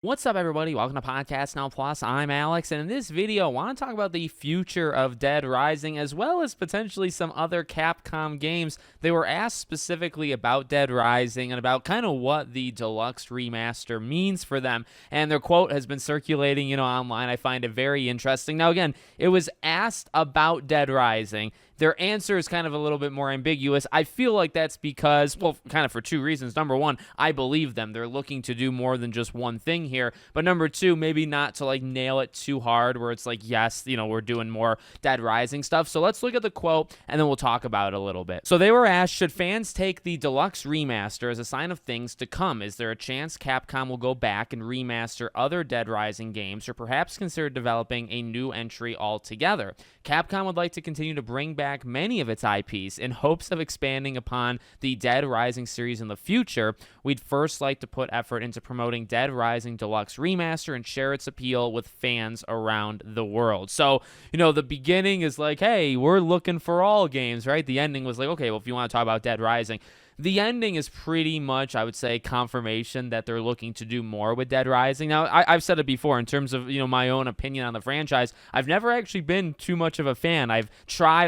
What's up, everybody? Welcome to Podcast Now Plus. I'm Alex, and in this video, I want to talk about the future of Dead Rising, as well as potentially some other Capcom games. They were asked specifically about Dead Rising and about kind of what the deluxe remaster means for them, and their quote has been circulating, online. I find it very interesting. Now, again, it was asked about Dead Rising. Their answer is kind of a little bit more ambiguous. I feel like that's because, well, kind of for two reasons. Number one, I believe them. They're looking to do more than just one thing here. But number two, maybe not to nail it too hard where it's like, yes, we're doing more Dead Rising stuff. So let's look at the quote and then we'll talk about it a little bit. So they were asked, should fans take the deluxe remaster as a sign of things to come? Is there a chance Capcom will go back and remaster other Dead Rising games or perhaps consider developing a new entry altogether? Capcom would like to continue to bring back many of its IPs in hopes of expanding upon the Dead Rising series in the future. We'd first like to put effort into promoting Dead Rising Deluxe Remaster and share its appeal with fans around the world. So, the beginning is like, hey, we're looking for all games, right? The ending was like, okay, well, if you want to talk about Dead Rising, the ending is pretty much, I would say, confirmation that they're looking to do more with Dead Rising. Now, I've said it before in terms of, my own opinion on the franchise. I've never actually been too much of a fan. I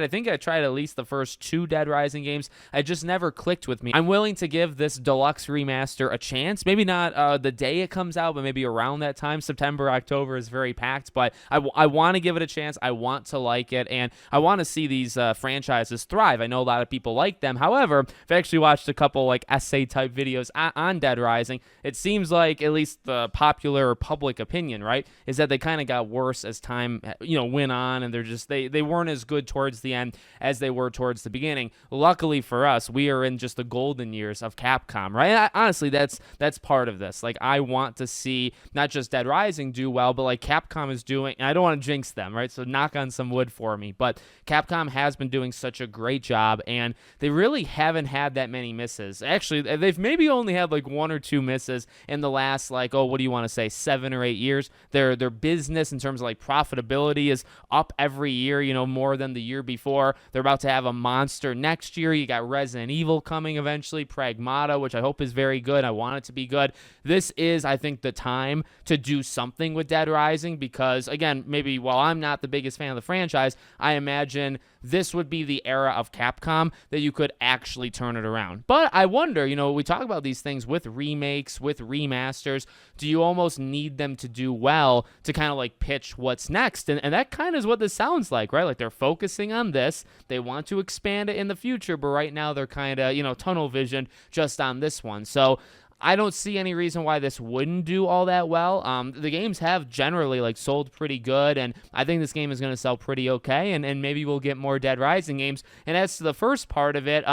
think I tried at least the first two Dead Rising games. It just never clicked with me. I'm willing to give this deluxe remaster a chance. Maybe not the day it comes out, but maybe around that time. September, October is very packed, but I want to give it a chance. I want to like it, and I want to see these franchises thrive. I know a lot of people like them. However, if I actually watched a couple essay type videos on Dead Rising, it seems like, at least the popular or public opinion, right, is that they kind of got worse as time went on, and they weren't as good towards the end as they were towards the beginning. Luckily for us, we are in just the golden years of Capcom, right? Honestly, that's part of this. I want to see not just Dead Rising do well, but Capcom is doing, and I don't want to jinx them, right? So knock on some wood for me, but Capcom has been doing such a great job, and they really haven't had that many misses. Actually, they've maybe only had one or two misses in the last what do you want to say, 7 or 8 years. Their business in terms of profitability is up every year, more than the year before. They're about to have a monster next year. You got Resident Evil coming eventually, Pragmata, which I hope is very good. I want it to be good. This is, I think, the time to do something with Dead Rising because, again, maybe while I'm not the biggest fan of the franchise, I imagine this would be the era of Capcom that you could actually turn it around. But I wonder, we talk about these things with remakes, with remasters. Do you almost need them to do well to kind of pitch what's next? And that kind of is what this sounds like, right? They're focusing on this. They want to expand it in the future, but right now they're kind of, tunnel vision just on this one. So I don't see any reason why this wouldn't do all that well. The games have generally sold pretty good, and I think this game is going to sell pretty okay, and maybe we'll get more Dead Rising games. And as to the first part of it,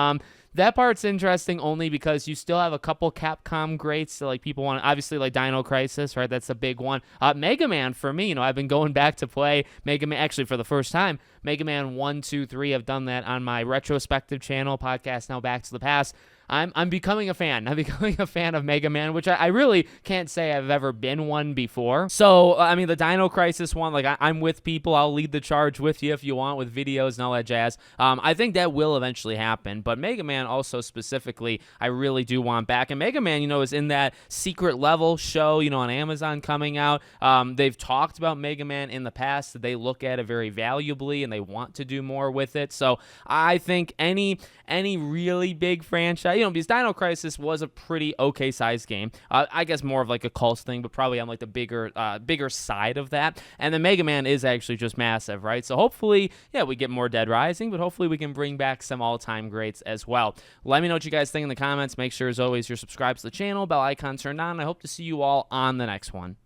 that part's interesting only because you still have a couple Capcom greats. So people want, obviously, Dino Crisis, right? That's a big one. Mega Man, for me, I've been going back to play Mega Man, actually for the first time. Mega Man 1, 2, 3, I've done that on my retrospective channel, Podcast Now Back to the Past. I'm becoming a fan. I'm becoming a fan of Mega Man, which I really can't say I've ever been one before. So, the Dino Crisis one, I'm with people. I'll lead the charge with you if you want with videos and all that jazz. I think that will eventually happen. But Mega Man also specifically, I really do want back. And Mega Man, is in that secret level show, on Amazon coming out. They've talked about Mega Man in the past. That they look at it very valuably and they want to do more with it. So I think any really big franchise, because Dino Crisis was a pretty okay sized game. I guess more of a cult thing, but probably on the bigger side of that. And then Mega Man is actually just massive, right? So hopefully, we get more Dead Rising, but hopefully we can bring back some all-time greats as well. Let me know what you guys think in the comments. Make sure, as always, you're subscribed to the channel, bell icon turned on. I hope to see you all on the next one.